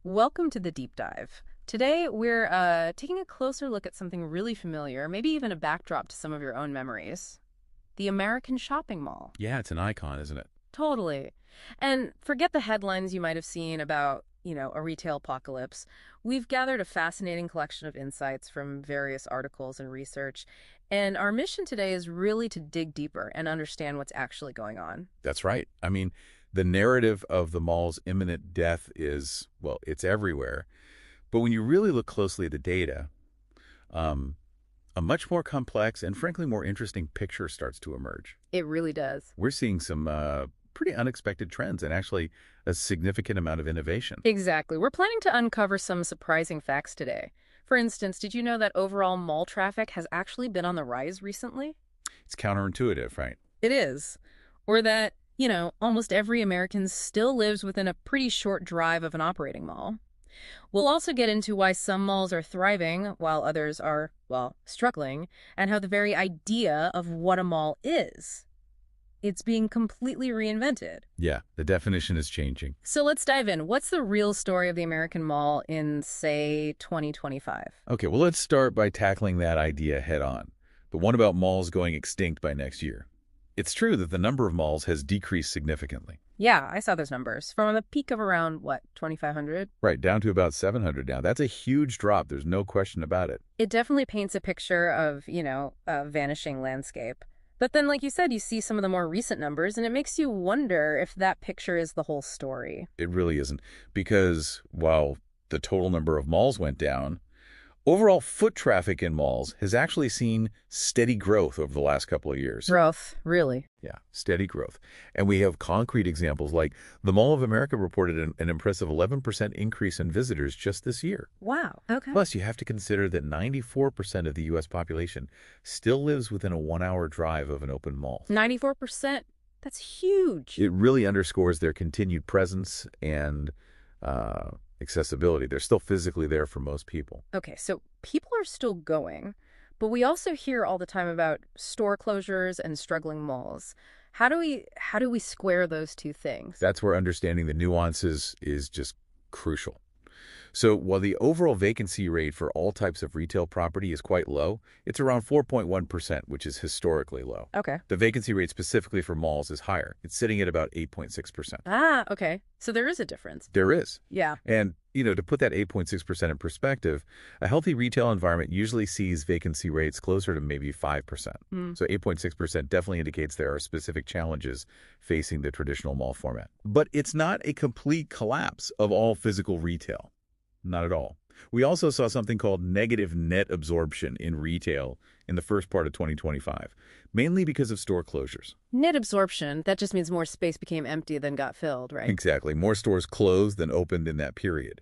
Welcome to the deep dive. Today, we're taking a closer look at something really familiar, maybe even a backdrop to some of your own memories. The American shopping mall. Yeah, it's an icon, isn't it? Totally. And forget the headlines you might have seen about, a retail apocalypse. We've gathered a fascinating collection of insights from various articles and research, and our mission today is really to dig deeper and understand what's actually going on. That's right. I mean, the narrative of the mall's imminent death is, well, it's everywhere. But when you really look closely at the data, um, a much more complex and frankly more interesting picture starts to emerge. It really does. We're seeing some pretty unexpected trends and actually a significant amount of innovation. Exactly. We're planning to uncover some surprising facts today. For instance, did you know that overall mall traffic has actually been on the rise recently? It's counterintuitive, right? It is. Or that, almost every American still lives within a pretty short drive of an operating mall. We'll also get into why some malls are thriving while others are, well, struggling, and how the very idea of what a mall is, it's being completely reinvented. Yeah, the definition is changing. So let's dive in. What's the real story of the American mall in, say, 2025? Okay, well, let's start by tackling that idea head on. The one about malls going extinct by next year. It's true that the number of malls has decreased significantly. Yeah, I saw those numbers. From a peak of around, what, 2,500? Right, down to about 700 now. That's a huge drop. There's no question about it. It definitely paints a picture of, a vanishing landscape. But then, like you said, you see some of the more recent numbers, and it makes you wonder if that picture is the whole story. It really isn't. Because while the total number of malls went down, overall foot traffic in malls has actually seen steady growth over the last couple of years. Growth, really. Yeah, steady growth. And we have concrete examples like the Mall of America reported an impressive 11% increase in visitors just this year. Wow, okay. Plus, you have to consider that 94% of the U.S. population still lives within a one-hour drive of an open mall. 94%? That's huge. It really underscores their continued presence and accessibility. They're still physically there for most people. Okay, so people are still going, but we also hear all the time about store closures and struggling malls. How do we square those two things? That's where understanding the nuances is just crucial. So while the overall vacancy rate for all types of retail property is quite low, it's around 4.1%, which is historically low. Okay. The vacancy rate specifically for malls is higher. It's sitting at about 8.6%. Ah, okay. So there is a difference. There is. Yeah. And, to put that 8.6% in perspective, a healthy retail environment usually sees vacancy rates closer to maybe 5%. So 8.6% definitely indicates there are specific challenges facing the traditional mall format. But it's not a complete collapse of all physical retail. Not at all. We also saw something called negative net absorption in retail in the first part of 2025, mainly because of store closures. Net absorption, that just means more space became empty than got filled, right? Exactly. More stores closed than opened in that period.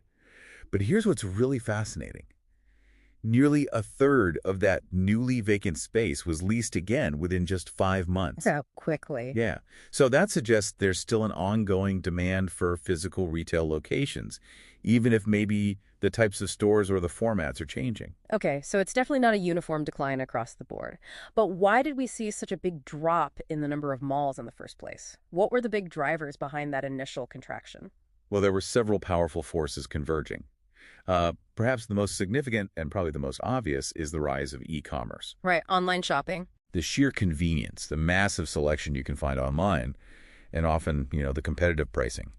But here's what's really fascinating. Nearly a third of that newly vacant space was leased again within just 5 months. So quickly. Yeah. So that suggests there's still an ongoing demand for physical retail locations, even if maybe the types of stores or the formats are changing. Okay, so it's definitely not a uniform decline across the board. But why did we see such a big drop in the number of malls in the first place? What were the big drivers behind that initial contraction? Well, there were several powerful forces converging. Perhaps the most significant and probably the most obvious is the rise of e-commerce. Right, online shopping. The sheer convenience, the massive selection you can find online, and often, the competitive pricing.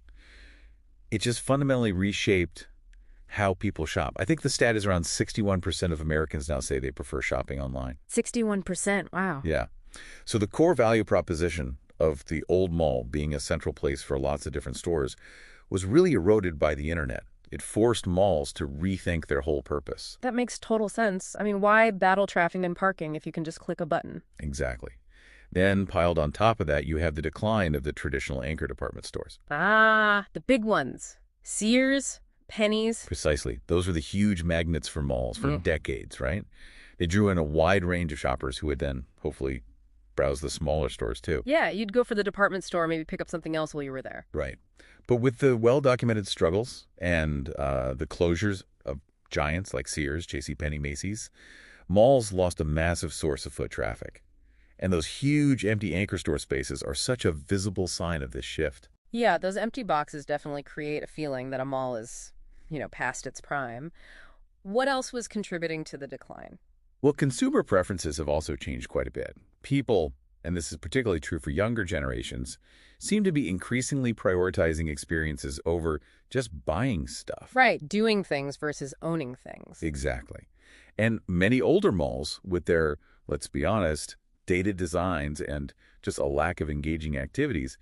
It just fundamentally reshaped how people shop. I think the stat is around 61% of Americans now say they prefer shopping online. 61%, wow. Yeah. So the core value proposition of the old mall being a central place for lots of different stores was really eroded by the internet. It forced malls to rethink their whole purpose. That makes total sense. I mean, why battle traffic and parking if you can just click a button? Exactly. Then, piled on top of that, you have the decline of the traditional anchor department stores. Ah, the big ones. Sears, Pennies. Precisely. Those were the huge magnets for malls for decades, right? They drew in a wide range of shoppers who would then, hopefully, browse the smaller stores too. Yeah, you'd go for the department store, maybe pick up something else while you were there. Right. But with the well-documented struggles and the closures of giants like Sears, JCPenney, Macy's, malls lost a massive source of foot traffic. And those huge empty anchor store spaces are such a visible sign of this shift. Yeah, those empty boxes definitely create a feeling that a mall is past its prime. What else was contributing to the decline? Well, consumer preferences have also changed quite a bit. People, and this is particularly true for younger generations, seem to be increasingly prioritizing experiences over just buying stuff. Right, doing things versus owning things. Exactly. And many older malls, with their, let's be honest, dated designs and just a lack of engaging activities,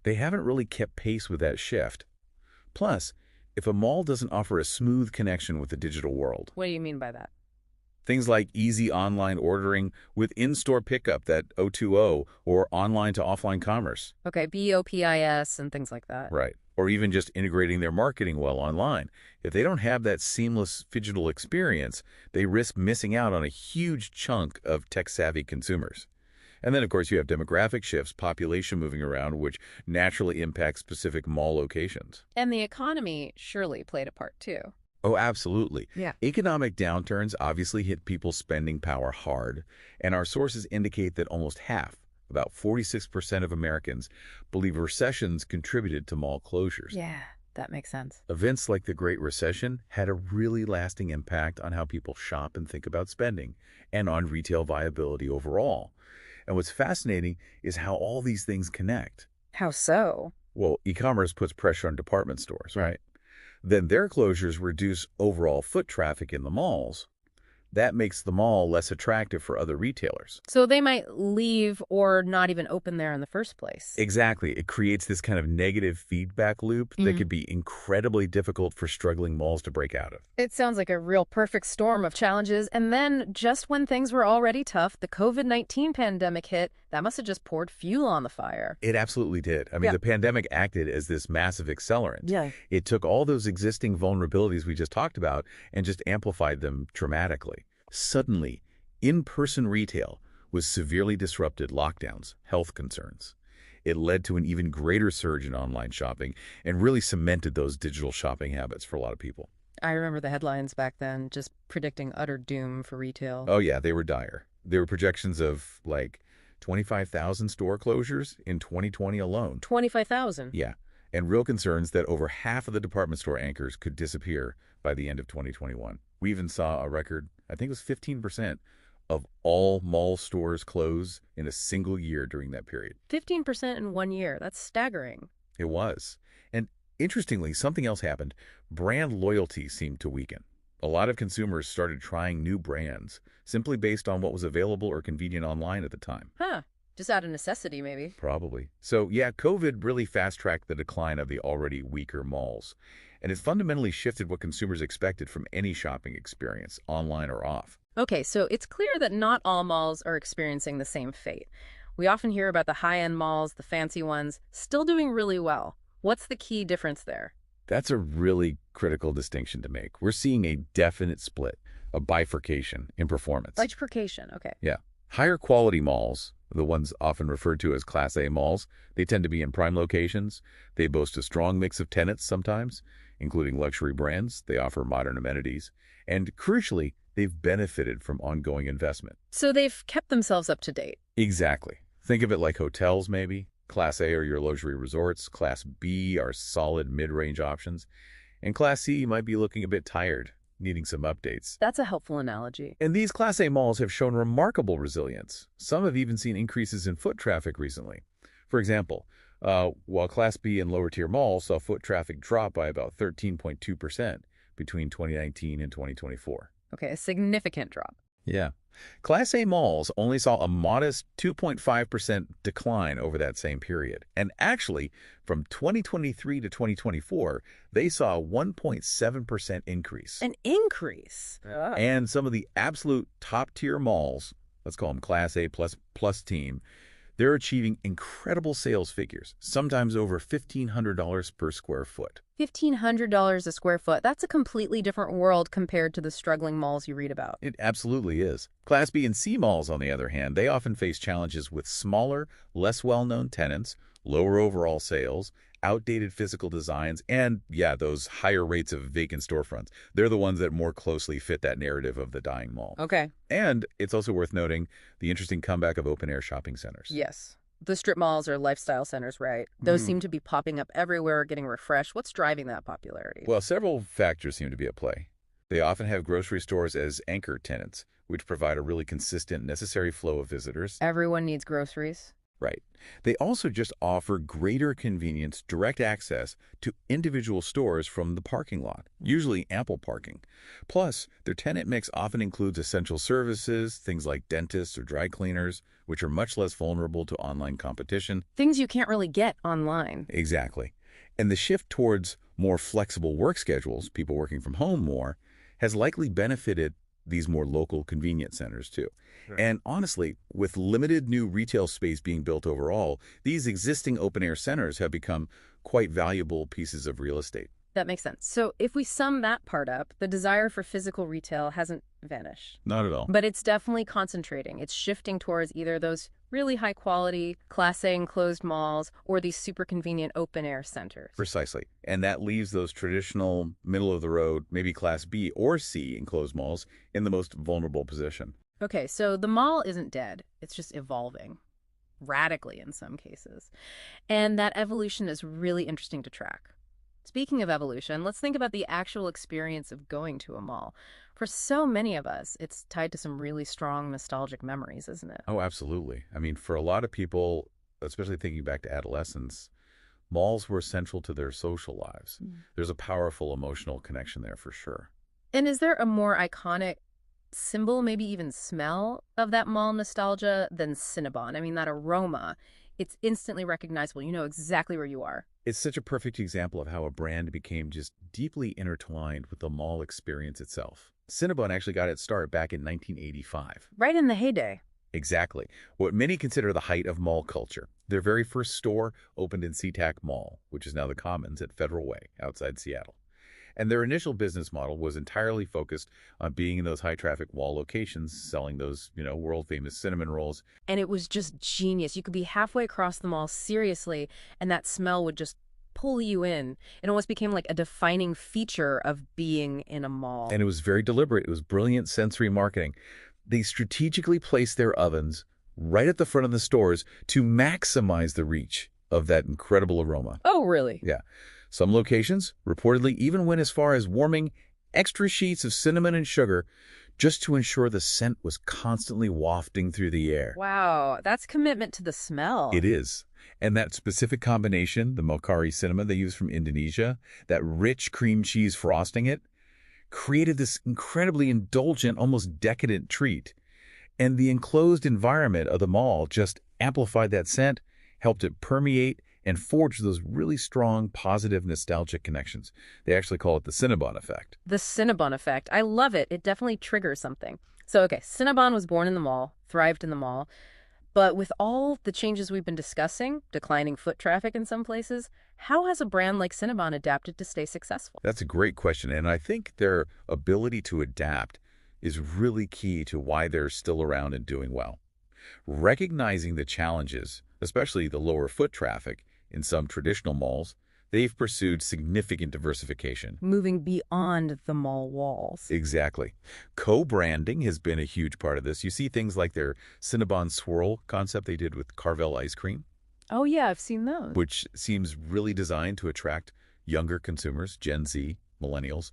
they haven't really kept pace with that shift. Plus, if a mall doesn't offer a smooth connection with the digital world, What do you mean by that? things like easy online ordering with in-store pickup, that O2O, or online to offline commerce. Okay, BOPIS and things like that. Right. Or even just integrating their marketing well online. If they don't have that seamless digital experience, they risk missing out on a huge chunk of tech-savvy consumers. And then, of course, you have demographic shifts, population moving around, which naturally impacts specific mall locations. And the economy surely played a part too. Oh, absolutely. Yeah. Economic downturns obviously hit people's spending power hard, and our sources indicate that almost half, about 46% of Americans, believe recessions contributed to mall closures. Yeah, that makes sense. Events like the Great Recession had a really lasting impact on how people shop and think about spending, and on retail viability overall. And what's fascinating is how all these things connect. How so? Well, e-commerce puts pressure on department stores, right? Then their closures reduce overall foot traffic in the malls. That makes the mall less attractive for other retailers. So they might leave or not even open there in the first place. Exactly. It creates this kind of negative feedback loop that could be incredibly difficult for struggling malls to break out of. It sounds like a real perfect storm of challenges. And then, just when things were already tough, the COVID-19 pandemic hit. That must have just poured fuel on the fire. It absolutely did. I mean, the pandemic acted as this massive accelerant. Yeah. It took all those existing vulnerabilities we just talked about and just amplified them dramatically. Suddenly, in-person retail was severely disrupted. Lockdowns, health concerns. It led to an even greater surge in online shopping and really cemented those digital shopping habits for a lot of people. I remember the headlines back then, just predicting utter doom for retail. Oh, yeah, they were dire. There were projections of, like, 25,000 store closures in 2020 alone. 25,000? Yeah, and real concerns that over half of the department store anchors could disappear by the end of 2021. We even saw a record, I think it was 15%, of all mall stores close in a single year during that period. 15% in 1 year. That's staggering. It was. And interestingly, something else happened. Brand loyalty seemed to weaken. A lot of consumers started trying new brands simply based on what was available or convenient online at the time. Huh. Just out of necessity, maybe. Probably. So, yeah, COVID really fast-tracked the decline of the already weaker malls. And it fundamentally shifted what consumers expected from any shopping experience, online or off. Okay, so it's clear that not all malls are experiencing the same fate. We often hear about the high-end malls, the fancy ones, still doing really well. What's the key difference there? That's a really critical distinction to make. We're seeing a definite split, a bifurcation in performance. Bifurcation, okay. Yeah. Higher quality malls, the ones often referred to as Class A malls, they tend to be in prime locations. They boast a strong mix of tenants sometimes, including luxury brands. They offer modern amenities. And crucially, they've benefited from ongoing investment. So they've kept themselves up to date. Exactly. Think of it like hotels, maybe. Class A are your luxury resorts. Class B are solid mid-range options. And Class C might be looking a bit tired, needing some updates. That's a helpful analogy. And these Class A malls have shown remarkable resilience. Some have even seen increases in foot traffic recently. For example, while Class B and lower-tier malls saw foot traffic drop by about 13.2% between 2019 and 2024. Okay, a significant drop. Yeah. Class A malls only saw a modest 2.5% decline over that same period. And actually, from 2023 to 2024, they saw a 1.7% increase. An increase? And some of the absolute top-tier malls, let's call them Class A plus team, they're achieving incredible sales figures, sometimes over $1,500 per square foot. $1,500 a square foot. That's a completely different world compared to the struggling malls you read about. It absolutely is. Class B and C malls, on the other hand, they often face challenges with smaller, less well-known tenants, lower overall sales, outdated physical designs, and, yeah, those higher rates of vacant storefronts. They're the ones that more closely fit that narrative of the dying mall. Okay. And it's also worth noting the interesting comeback of open-air shopping centers. Yes. The strip malls or lifestyle centers, right? Those seem to be popping up everywhere, getting refreshed. What's driving that popularity? Well, several factors seem to be at play. They often have grocery stores as anchor tenants, which provide a really consistent, necessary flow of visitors. Everyone needs groceries. Right. They also just offer greater convenience, direct access to individual stores from the parking lot, usually ample parking. Plus, their tenant mix often includes essential services, things like dentists or dry cleaners, which are much less vulnerable to online competition. Things you can't really get online. Exactly. And the shift towards more flexible work schedules, people working from home more, has likely benefited these more local convenience centers too. Sure. And honestly, with limited new retail space being built overall, these existing open-air centers have become quite valuable pieces of real estate. That makes sense. So if we sum that part up, the desire for physical retail hasn't vanished. Not at all. But it's definitely concentrating. It's shifting towards either those really high quality, Class A enclosed malls or these super convenient open air centers. Precisely. And that leaves those traditional middle-of-the-road, maybe Class B or C enclosed malls in the most vulnerable position. Okay, so the mall isn't dead. It's just evolving, radically in some cases. And that evolution is really interesting to track. Speaking of evolution, let's think about the actual experience of going to a mall. For so many of us, it's tied to some really strong nostalgic memories, isn't it? Oh, absolutely. I mean, for a lot of people, especially thinking back to adolescence, malls were central to their social lives. There's a powerful emotional connection there for sure. And is there a more iconic symbol, maybe even smell of that mall nostalgia than Cinnabon? I mean, that aroma, it's instantly recognizable. You know exactly where you are. It's such a perfect example of how a brand became just deeply intertwined with the mall experience itself. Cinnabon actually got its start back in 1985. Right in the heyday. Exactly. What many consider the height of mall culture. Their very first store opened in SeaTac Mall, which is now the Commons at Federal Way, outside Seattle. And their initial business model was entirely focused on being in those high-traffic mall locations, selling those, world-famous cinnamon rolls. And it was just genius. You could be halfway across the mall, seriously, and that smell would just pull you in. It almost became like a defining feature of being in a mall. And it was very deliberate. It was brilliant sensory marketing. They strategically placed their ovens right at the front of the stores to maximize the reach of that incredible aroma. Oh, really? Yeah. Some locations reportedly even went as far as warming extra sheets of cinnamon and sugar just to ensure the scent was constantly wafting through the air. Wow, that's commitment to the smell. It is. And that specific combination, the Mokari cinnamon they use from Indonesia, that rich cream cheese frosting it, created this incredibly indulgent, almost decadent treat. And the enclosed environment of the mall just amplified that scent, helped it permeate, and forge those really strong, positive, nostalgic connections. They actually call it the Cinnabon effect. The Cinnabon effect. I love it. It definitely triggers something. So, okay, Cinnabon was born in the mall, thrived in the mall. But with all the changes we've been discussing, declining foot traffic in some places, how has a brand like Cinnabon adapted to stay successful? That's a great question, and I think their ability to adapt is really key to why they're still around and doing well. Recognizing the challenges, especially the lower foot traffic, in some traditional malls, they've pursued significant diversification. Moving beyond the mall walls. Exactly. Co-branding has been a huge part of this. You see things like their Cinnabon Swirl concept they did with Carvel ice cream, Oh, yeah, I've seen those. which seems really designed to attract younger consumers, Gen Z, millennials,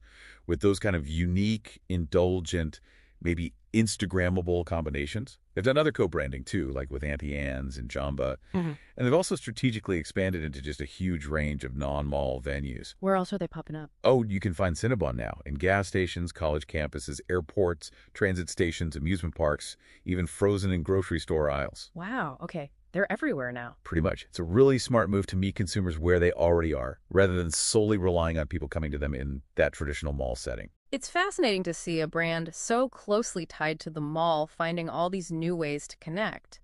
with those kind of unique, indulgent, maybe Instagrammable combinations. They've done other co-branding too, like with Auntie Anne's and Jamba. And they've also strategically expanded into just a huge range of non-mall venues. Where else are they popping up? Oh, you can find Cinnabon now in gas stations, college campuses, airports, transit stations, amusement parks, even frozen and grocery store aisles. Wow, okay. They're everywhere now. Pretty much. It's a really smart move to meet consumers where they already are, rather than solely relying on people coming to them in that traditional mall setting. It's fascinating to see a brand so closely tied to the mall finding all these new ways to connect.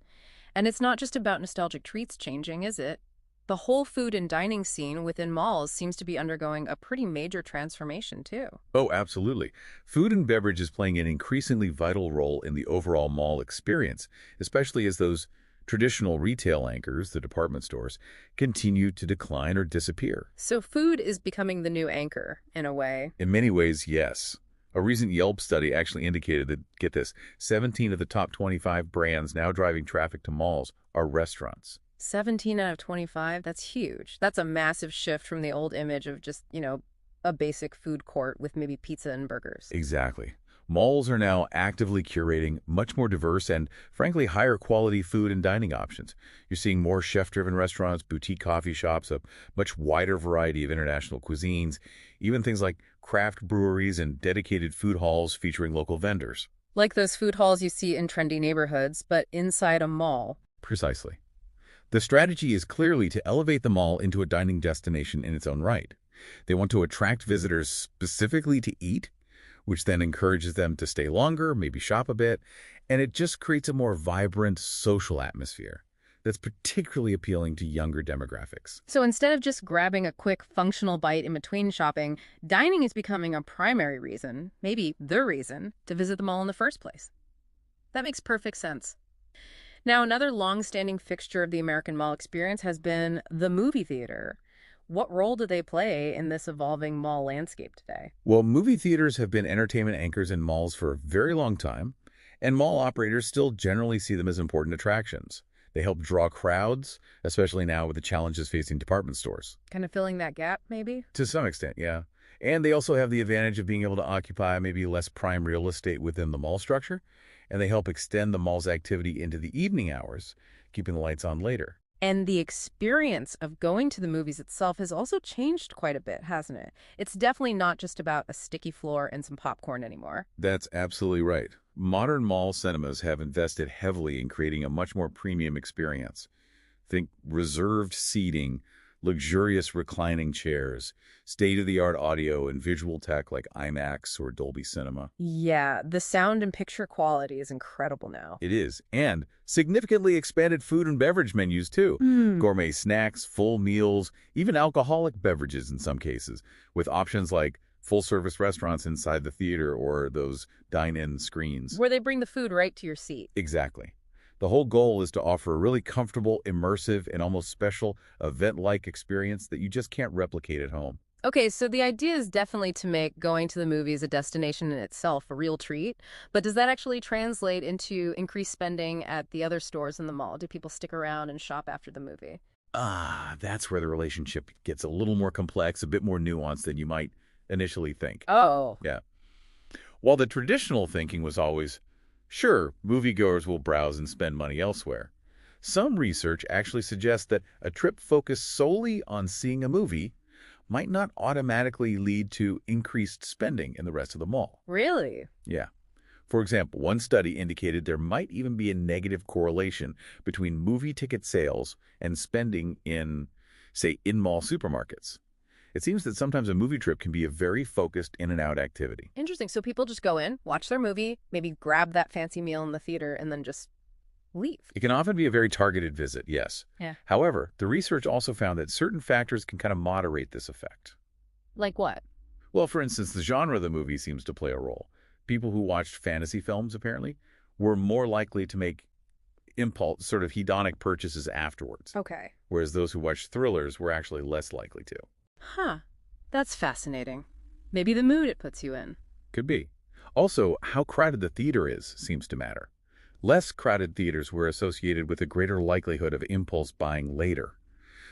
And it's not just about nostalgic treats changing, is it? The whole food and dining scene within malls seems to be undergoing a pretty major transformation, too. Oh, absolutely. Food and beverage is playing an increasingly vital role in the overall mall experience, especially as those traditional retail anchors, the department stores, continue to decline or disappear. So food is becoming the new anchor, in a way. In many ways, yes. A recent Yelp study actually indicated that, get this, 17 of the top 25 brands now driving traffic to malls are restaurants. 17 out of 25, that's huge. That's a massive shift from the old image of just, a basic food court with maybe pizza and burgers. Exactly. Malls are now actively curating much more diverse and, frankly, higher quality food and dining options. You're seeing more chef-driven restaurants, boutique coffee shops, a much wider variety of international cuisines, even things like craft breweries and dedicated food halls featuring local vendors. Like those food halls you see in trendy neighborhoods, but inside a mall. Precisely. The strategy is clearly to elevate the mall into a dining destination in its own right. They want to attract visitors specifically to eat, which then encourages them to stay longer, maybe shop a bit, and it just creates a more vibrant social atmosphere that's particularly appealing to younger demographics. So instead of just grabbing a quick functional bite in between shopping, dining is becoming a primary reason, maybe the reason, to visit the mall in the first place. That makes perfect sense. Now, another long-standing fixture of the American mall experience has been the movie theater. What role do they play in this evolving mall landscape today? Well, movie theaters have been entertainment anchors in malls for a very long time, and mall operators still generally see them as important attractions. They help draw crowds, especially now with the challenges facing department stores. Kind of filling that gap, maybe? To some extent, yeah. And they also have the advantage of being able to occupy maybe less prime real estate within the mall structure, and they help extend the mall's activity into the evening hours, keeping the lights on later. And the experience of going to the movies itself has also changed quite a bit, hasn't it? It's definitely not just about a sticky floor and some popcorn anymore. That's absolutely right. Modern mall cinemas have invested heavily in creating a much more premium experience. Think reserved seating, luxurious reclining chairs, state-of-the-art audio and visual tech like IMAX or Dolby Cinema. Yeah, the sound and picture quality is incredible now. It is. And significantly expanded food and beverage menus, too. Gourmet snacks, full meals, even alcoholic beverages in some cases, with options like full-service restaurants inside the theater or those dine-in screens. Where they bring the food right to your seat. Exactly. The whole goal is to offer a really comfortable, immersive, and almost special event-like experience that you just can't replicate at home. Okay, so the idea is definitely to make going to the movies a destination in itself, a real treat. But does that actually translate into increased spending at the other stores in the mall? Do people stick around and shop after the movie? That's where the relationship gets a little more complex, a bit more nuanced than you might initially think. Oh. Yeah. While the traditional thinking was always, sure, moviegoers will browse and spend money elsewhere, some research actually suggests that a trip focused solely on seeing a movie might not automatically lead to increased spending in the rest of the mall. Really? Yeah. For example, one study indicated there might even be a negative correlation between movie ticket sales and spending in, say, in-mall supermarkets. It seems that sometimes a movie trip can be a very focused in-and-out activity. Interesting. So people just go in, watch their movie, maybe grab that fancy meal in the theater, and then just leave. It can often be a very targeted visit, yes. Yeah. However, the research also found that certain factors can kind of moderate this effect. Like what? Well, for instance, the genre of the movie seems to play a role. People who watched fantasy films, apparently, were more likely to make impulse, sort of hedonic purchases afterwards. Okay. Whereas those who watched thrillers were actually less likely to. Huh. That's fascinating. Maybe the mood it puts you in. Could be. Also, how crowded the theater is seems to matter. Less crowded theaters were associated with a greater likelihood of impulse buying later.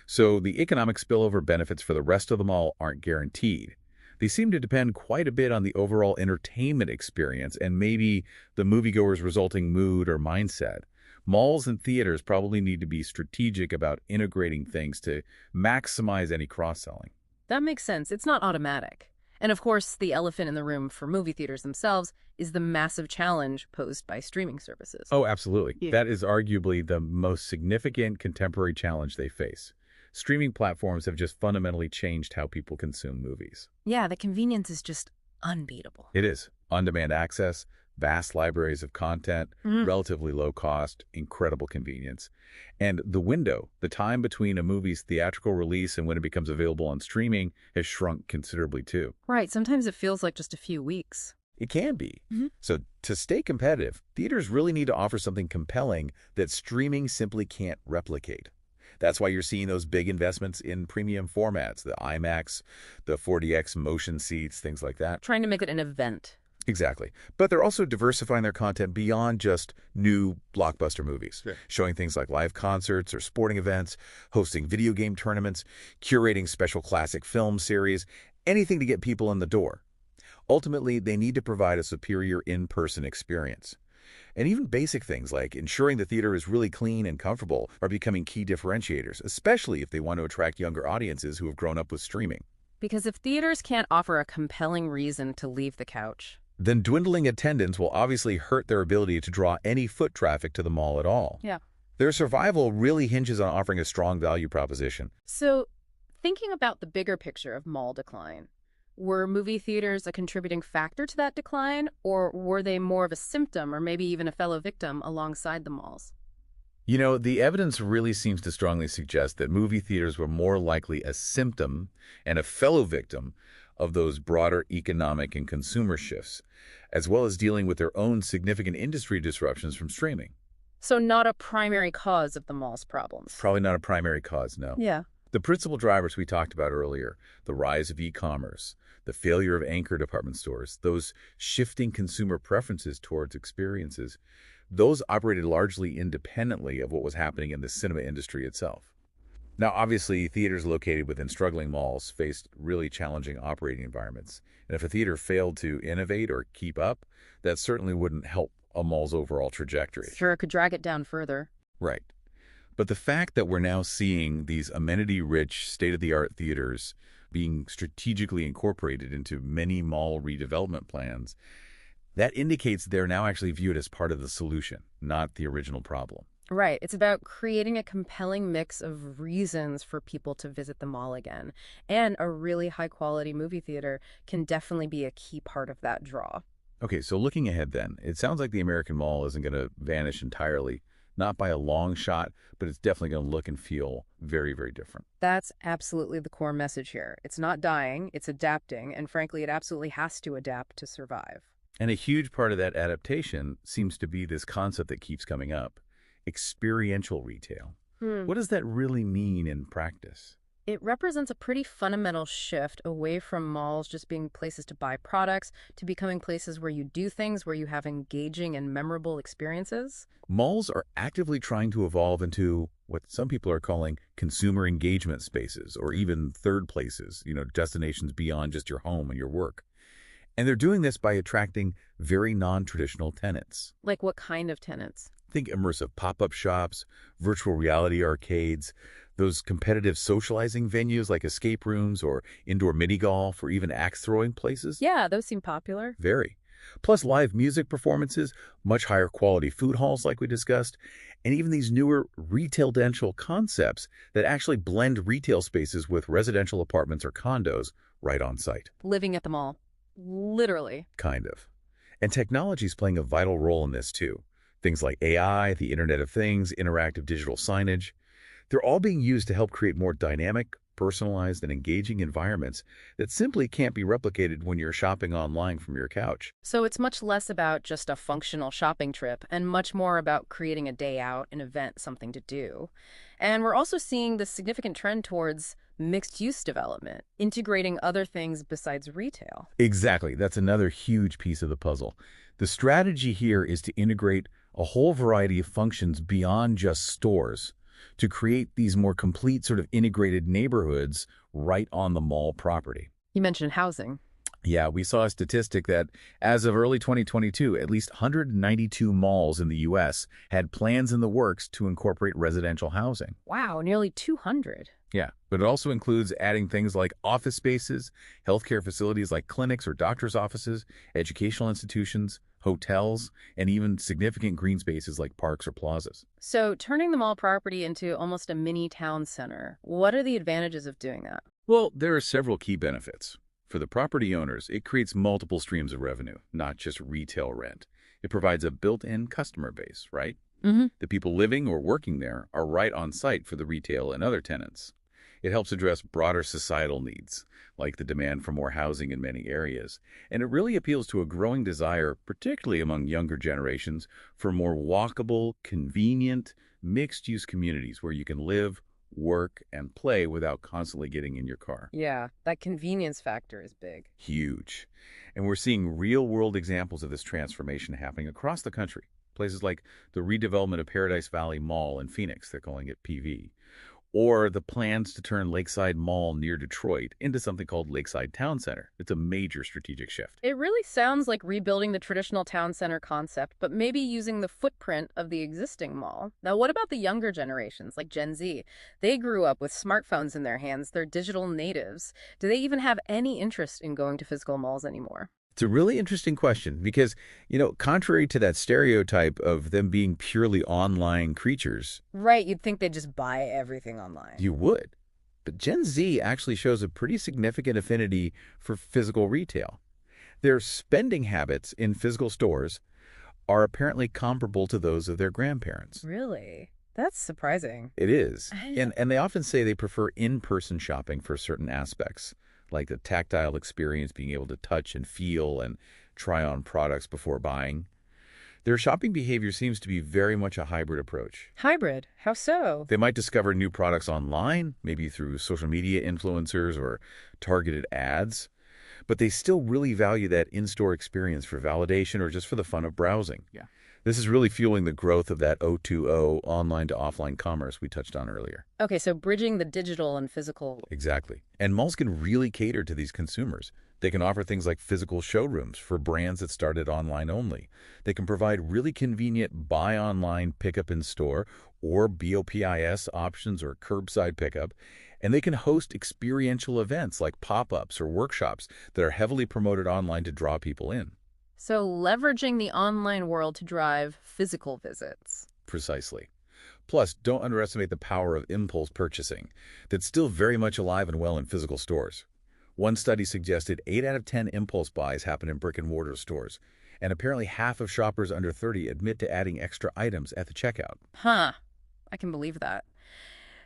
So the economic spillover benefits for the rest of the mall aren't guaranteed. They seem to depend quite a bit on the overall entertainment experience and maybe the moviegoer's resulting mood or mindset. Malls and theaters probably need to be strategic about integrating things to maximize any cross-selling. That makes sense. It's not automatic. And of course, the elephant in the room for movie theaters themselves is the massive challenge posed by streaming services. Oh, absolutely. Yeah. That is arguably the most significant contemporary challenge they face. Streaming platforms have just fundamentally changed how people consume movies. Yeah, the convenience is just unbeatable. It is. On-demand access, vast libraries of content, relatively low cost, incredible convenience. And the window, the time between a movie's theatrical release and when it becomes available on streaming, has shrunk considerably too. Right, sometimes it feels like just a few weeks. It can be. So to stay competitive, theaters really need to offer something compelling that streaming simply can't replicate. That's why you're seeing those big investments in premium formats, the IMAX, the 4DX motion seats, things like that. Trying to make it an event. Exactly. But they're also diversifying their content beyond just new blockbuster movies, Sure. showing things like live concerts or sporting events, hosting video game tournaments, curating special classic film series, anything to get people in the door. Ultimately, they need to provide a superior in-person experience. And even basic things like ensuring the theater is really clean and comfortable are becoming key differentiators, especially if they want to attract younger audiences who have grown up with streaming. Because if theaters can't offer a compelling reason to leave the couch. Then dwindling attendance will obviously hurt their ability to draw any foot traffic to the mall at all. Yeah. Their survival really hinges on offering a strong value proposition. So, thinking about the bigger picture of mall decline, were movie theaters a contributing factor to that decline, or were they more of a symptom or maybe even a fellow victim alongside the malls? You know, the evidence really seems to strongly suggest that movie theaters were more likely a symptom and a fellow victim of those broader economic and consumer shifts, as well as dealing with their own significant industry disruptions from streaming. So not a primary cause of the mall's problems. Probably not a primary cause, no. Yeah. The principal drivers we talked about earlier, the rise of e-commerce, the failure of anchor department stores, those shifting consumer preferences towards experiences, those operated largely independently of what was happening in the cinema industry itself. Now, obviously, theaters located within struggling malls faced really challenging operating environments. And if a theater failed to innovate or keep up, that certainly wouldn't help a mall's overall trajectory. Sure, it could drag it down further. Right. But the fact that we're now seeing these amenity-rich, state-of-the-art theaters being strategically incorporated into many mall redevelopment plans, that indicates they're now actually viewed as part of the solution, not the original problem. Right. It's about creating a compelling mix of reasons for people to visit the mall again. And a really high-quality movie theater can definitely be a key part of that draw. Okay, so looking ahead then, it sounds like the American mall isn't going to vanish entirely, not by a long shot, but it's definitely going to look and feel very, very different. That's absolutely the core message here. It's not dying, it's adapting, and frankly, it absolutely has to adapt to survive. And a huge part of that adaptation seems to be this concept that keeps coming up, experiential retail. What does that really mean in practice? It represents a pretty fundamental shift away from malls just being places to buy products to becoming places where you do things, where you have engaging and memorable experiences. Malls are actively trying to evolve into what some people are calling consumer engagement spaces, or even third places, destinations beyond just your home and your work. And they're doing this by attracting very non-traditional tenants. Like what kind of tenants? Think immersive pop-up shops, virtual reality arcades, those competitive socializing venues like escape rooms or indoor mini-golf or even axe-throwing places. Yeah, those seem popular. Very. Plus live music performances, much higher quality food halls like we discussed, and even these newer retail-dential concepts that actually blend retail spaces with residential apartments or condos right on site. Living at the mall. Literally. Kind of. And technology is playing a vital role in this too. Things like AI, the Internet of Things, interactive digital signage, they're all being used to help create more dynamic, personalized, and engaging environments that simply can't be replicated when you're shopping online from your couch. So it's much less about just a functional shopping trip and much more about creating a day out, an event, something to do. And we're also seeing this significant trend towards mixed-use development, integrating other things besides retail. Exactly. That's another huge piece of the puzzle. The strategy here is to integrate a whole variety of functions beyond just stores to create these more complete sort of integrated neighborhoods right on the mall property. You mentioned housing. Yeah, we saw a statistic that as of early 2022, at least 192 malls in the U.S. had plans in the works to incorporate residential housing. Wow, nearly 200. Yeah, but it also includes adding things like office spaces, healthcare facilities like clinics or doctor's offices, educational institutions, hotels, and even significant green spaces like parks or plazas. So turning the mall property into almost a mini town center, what are the advantages of doing that? Well, there are several key benefits. For the property owners, it creates multiple streams of revenue, not just retail rent. It provides a built-in customer base, right? The people living or working there are right on site for the retail and other tenants. It helps address broader societal needs, like the demand for more housing in many areas. And it really appeals to a growing desire, particularly among younger generations, for more walkable, convenient, mixed-use communities where you can live, work, and play without constantly getting in your car. Yeah, that convenience factor is big. Huge. And we're seeing real-world examples of this transformation happening across the country. Places like the redevelopment of Paradise Valley Mall in Phoenix, they're calling it PV, or the plans to turn Lakeside Mall near Detroit into something called Lakeside Town Center. It's a major strategic shift. It really sounds like rebuilding the traditional town center concept, but maybe using the footprint of the existing mall. Now, what about the younger generations, like Gen Z? They grew up with smartphones in their hands. They're digital natives. Do they even have any interest in going to physical malls anymore? It's a really interesting question because, contrary to that stereotype of them being purely online creatures, Right, you'd think they'd just buy everything online. you would. But Gen Z actually shows a pretty significant affinity for physical retail. Their spending habits in physical stores are apparently comparable to those of their grandparents. Really? That's surprising. It is. I- And they often say they prefer in-person shopping for certain aspects, like the tactile experience, being able to touch and feel and try on products before buying. Their shopping behavior seems to be very much a hybrid approach. Hybrid? How so? They might discover new products online, maybe through social media influencers or targeted ads, but they still really value that in-store experience for validation or just for the fun of browsing. Yeah. This is really fueling the growth of that O2O, online to offline commerce we touched on earlier. Okay, so bridging the digital and physical. Exactly. And malls can really cater to these consumers. They can offer things like physical showrooms for brands that started online only. They can provide really convenient buy online, pickup in store, or BOPIS options or curbside pickup. And they can host experiential events like pop-ups or workshops that are heavily promoted online to draw people in. So leveraging the online world to drive physical visits. Precisely. Plus, don't underestimate the power of impulse purchasing that's still very much alive and well in physical stores. One study suggested 8 out of 10 impulse buys happen in brick-and-mortar stores, and apparently half of shoppers under 30 admit to adding extra items at the checkout. Huh. I can believe that.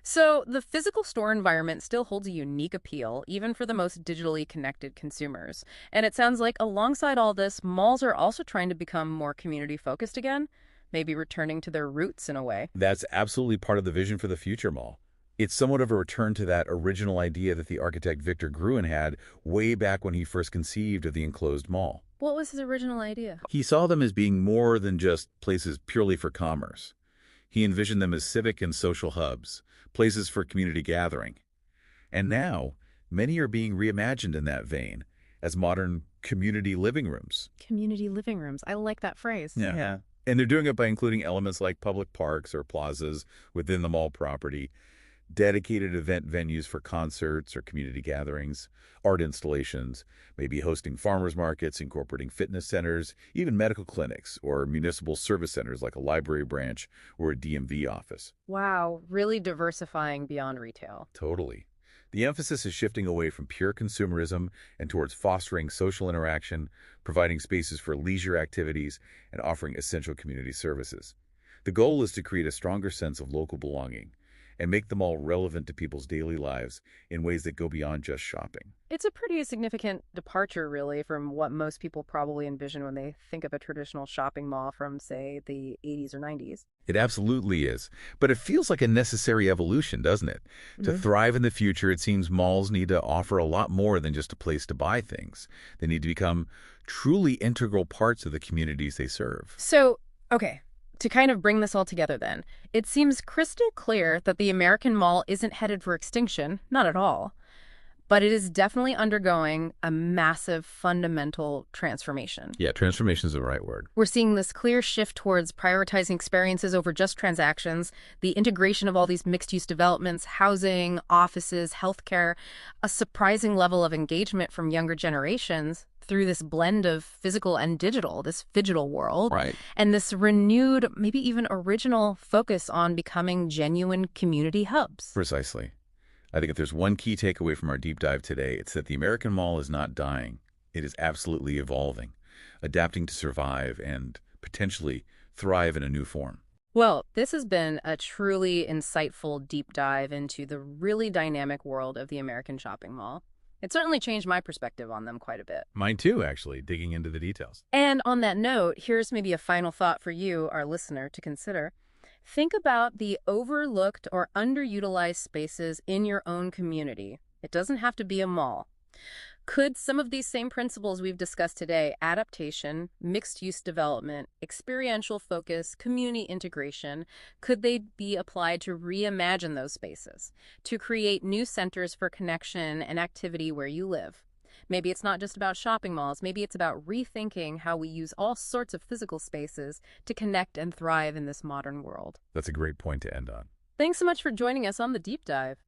So the physical store environment still holds a unique appeal, even for the most digitally connected consumers. And it sounds like alongside all this, malls are also trying to become more community-focused again, maybe returning to their roots in a way. That's absolutely part of the vision for the future mall. It's somewhat of a return to that original idea that the architect Victor Gruen had way back when he first conceived of the enclosed mall. What was his original idea? He saw them as being more than just places purely for commerce. He envisioned them as civic and social hubs, places for community gathering. And now, many are being reimagined in that vein as modern community living rooms. Community living rooms. I like that phrase. Yeah. And they're doing it by including elements like public parks or plazas within the mall property, dedicated event venues for concerts or community gatherings, art installations, maybe hosting farmers markets, incorporating fitness centers, even medical clinics or municipal service centers like a library branch or a DMV office. Wow, really diversifying beyond retail. Totally. The emphasis is shifting away from pure consumerism and towards fostering social interaction, providing spaces for leisure activities, and offering essential community services. The goal is to create a stronger sense of local belonging and make them all relevant to people's daily lives in ways that go beyond just shopping. It's a pretty significant departure, really, from what most people probably envision when they think of a traditional shopping mall from, say, the 80s or 90s. It absolutely is. But it feels like a necessary evolution, doesn't it? To thrive in the future, it seems malls need to offer a lot more than just a place to buy things. They need to become truly integral parts of the communities they serve. So, okay, to kind of bring this all together then, it seems crystal clear that the American mall isn't headed for extinction, not at all. But it is definitely undergoing a massive fundamental transformation. Yeah, transformation is the right word. We're seeing this clear shift towards prioritizing experiences over just transactions, the integration of all these mixed-use developments, housing, offices, healthcare, a surprising level of engagement from younger generations through this blend of physical and digital, this phygital world, Right. and this renewed, maybe even original focus on becoming genuine community hubs. Precisely. I think if there's one key takeaway from our deep dive today, it's that the American mall is not dying. It is absolutely evolving, adapting to survive and potentially thrive in a new form. Well, this has been a truly insightful deep dive into the really dynamic world of the American shopping mall. It certainly changed my perspective on them quite a bit. Mine too, actually, digging into the details. And on that note, here's maybe a final thought for you, our listener, to consider. Think about the overlooked or underutilized spaces in your own community. It doesn't have to be a mall. Could some of these same principles we've discussed today, adaptation, mixed-use development, experiential focus, community integration, could they be applied to reimagine those spaces, to create new centers for connection and activity where you live? Maybe it's not just about shopping malls. Maybe it's about rethinking how we use all sorts of physical spaces to connect and thrive in this modern world. That's a great point to end on. Thanks so much for joining us on the deep dive.